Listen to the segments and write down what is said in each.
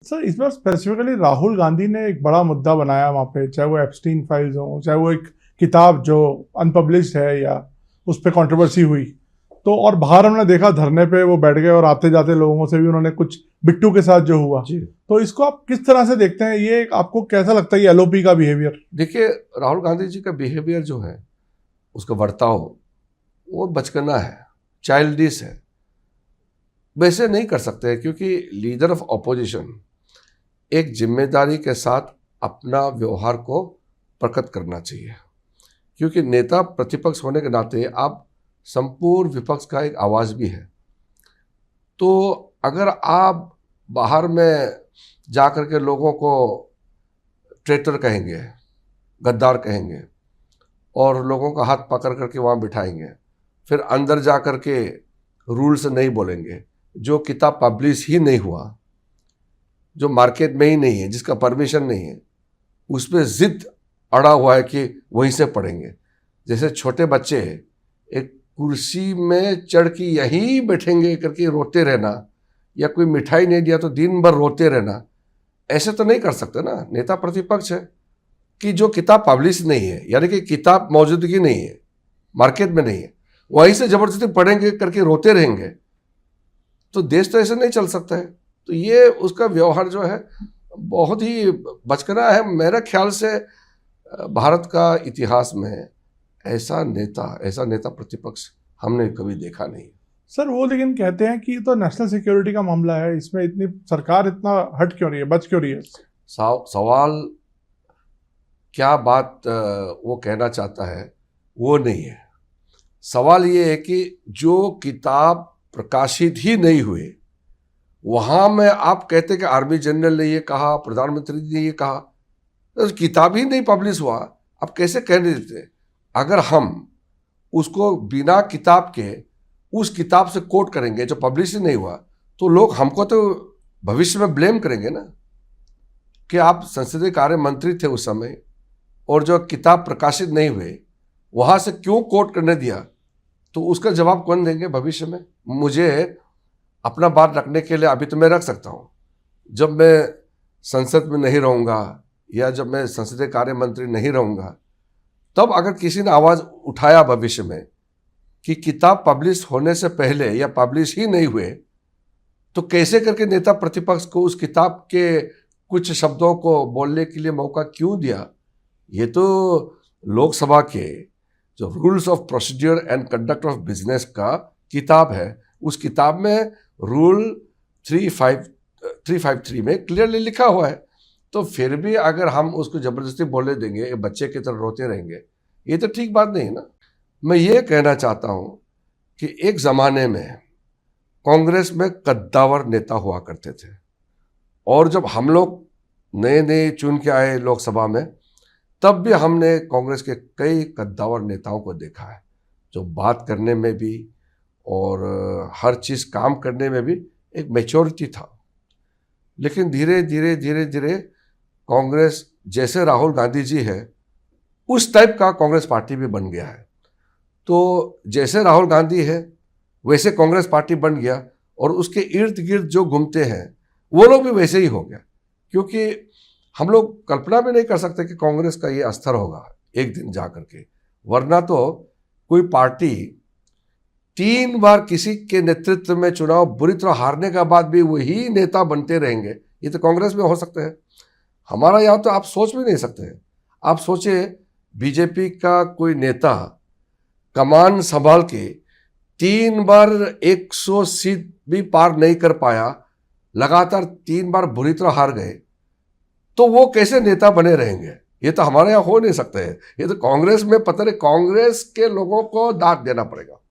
Sir इस बार specifically Rahul Gandhi ने एक बड़ा मुद्दा बनाया वहाँ पे, चाहे वो एप्स्टीन फाइल्स हो, चाहे वो एक किताब जो अनपब्लिश्ड है या उस पर कंट्रोवर्सी हुई, तो और बाहर हमने देखा धरने पे वो बैठ गए और आते जाते लोगों से भी उन्होंने कुछ बिट्टू के साथ जो हुआ, तो इसको आप किस तरह से देखते हैं? ये आपको कैसा लगता है ये एलओपी का बिहेवियर? देखिए, राहुल गांधी जी का बिहेवियर जो है, उसका बर्ताव, वो बचकाना है, चाइल्डिश है। वैसे नहीं कर सकते, क्योंकि लीडर ऑफ ऑपोजिशन एक जिम्मेदारी के साथ अपना व्यवहार को प्रकट करना चाहिए, क्योंकि नेता प्रतिपक्ष होने के नाते आप संपूर्ण विपक्ष का एक आवाज़ भी है। तो अगर आप बाहर में जा कर के लोगों को ट्रेटर कहेंगे, गद्दार कहेंगे और लोगों का हाथ पकड़ करके वहाँ बिठाएंगे, फिर अंदर जा कर के रूल्स नहीं बोलेंगे, जो किताब पब्लिश ही नहीं हुआ, जो मार्केट में ही नहीं है, जिसका परमिशन नहीं है, उस पर जिद अड़ा हुआ है कि वहीं से पढ़ेंगे। जैसे छोटे बच्चे एक कुर्सी में चढ़ के यहीं बैठेंगे करके रोते रहना, या कोई मिठाई नहीं दिया तो दिन भर रोते रहना, ऐसे तो नहीं कर सकते ना। नेता प्रतिपक्ष है कि जो किताब पब्लिश नहीं है, यानी कि किताब मौजूदगी नहीं है, मार्केट में नहीं है, वहीं से जबरदस्ती पढ़ेंगे करके रोते रहेंगे, तो देश तो ऐसे नहीं चल सकता है। तो ये उसका व्यवहार जो है बहुत ही बचकाना है। मेरा ख्याल से भारत का इतिहास में ऐसा नेता प्रतिपक्ष हमने कभी देखा नहीं। सर वो लेकिन कहते हैं कि तो नेशनल सिक्योरिटी का मामला है, इसमें इतनी सरकार इतना हट क्यों रही है, बच क्यों रही है? सवाल क्या बात वो कहना चाहता है वो नहीं है। सवाल ये है कि जो किताब प्रकाशित ही नहीं हुए, वहाँ में आप कहते कि आर्मी जनरल ने ये कहा, प्रधानमंत्री ने ये कहा, तो किताब ही नहीं पब्लिश हुआ, आप कैसे कहने देते? अगर हम उसको बिना किताब के उस किताब से कोट करेंगे जो पब्लिश ही नहीं हुआ, तो लोग हमको तो भविष्य में ब्लेम करेंगे ना कि आप संसदीय कार्य मंत्री थे उस समय, और जो किताब प्रकाशित नहीं हुए वहाँ से क्यों कोट करने दिया, तो उसका जवाब कौन देंगे भविष्य में? मुझे अपना बात रखने के लिए अभी तो मैं रख सकता हूँ, जब मैं संसद में नहीं रहूँगा या जब मैं संसदीय कार्य मंत्री नहीं रहूँगा, तब अगर किसी ने आवाज़ उठाया भविष्य में कि किताब पब्लिश होने से पहले या पब्लिश ही नहीं हुए, तो कैसे करके नेता प्रतिपक्ष को उस किताब के कुछ शब्दों को बोलने के लिए मौका क्यों दिया? ये तो लोकसभा के जो rules of procedure and conduct of business का किताब है, उस किताब में रूल 353 में क्लियरली लिखा हुआ है। तो फिर भी अगर हम उसको ज़बरदस्ती बोलने देंगे, बच्चे की तरह रोते रहेंगे, ये तो ठीक बात नहीं ना। मैं ये कहना चाहता हूँ कि एक ज़माने में कांग्रेस में कद्दावर नेता हुआ करते थे, और जब हम लोग नए चुन के आए लोकसभा में, तब भी हमने कांग्रेस के कई कद्दावर नेताओं को देखा है, जो बात करने में भी और हर चीज़ काम करने में भी एक मैच्योरिटी था। लेकिन धीरे धीरे कांग्रेस, जैसे राहुल गांधी जी है उस टाइप का कांग्रेस पार्टी भी बन गया है। तो जैसे राहुल गांधी है वैसे कांग्रेस पार्टी बन गया, और उसके इर्द गिर्द जो घूमते हैं वो लोग भी वैसे ही हो गया, क्योंकि हम लोग कल्पना भी नहीं कर सकते कि कांग्रेस का ये अस्तर होगा एक दिन जा करके। वरना तो कोई पार्टी 3 बार किसी के नेतृत्व में चुनाव बुरी तरह हारने के बाद भी वही नेता बनते रहेंगे, ये तो कांग्रेस में हो सकते हैं। हमारा यहाँ तो आप सोच भी नहीं सकते हैं। आप सोचे बीजेपी का कोई नेता कमान संभाल के 3 बार 100 सीट भी पार नहीं कर पाया, लगातार 3 बार बुरी तरह हार गए, तो वो कैसे नेता बने रहेंगे? ये तो हमारे यहाँ हो नहीं सकते हैं। ये तो कांग्रेस में पता नहीं, कांग्रेस के लोगों को दाद देना पड़ेगा।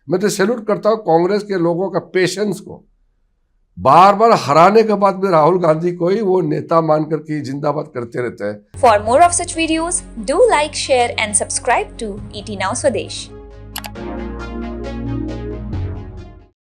मैं तो सैल्यूट करता हूँ कांग्रेस के लोगों का पेशेंस को। बार बार हराने के बाद भी राहुल गांधी को ही वो नेता मान करके जिंदाबाद करते रहते हैं। For more of such videos, do like, share and subscribe to ET Now Swadesh.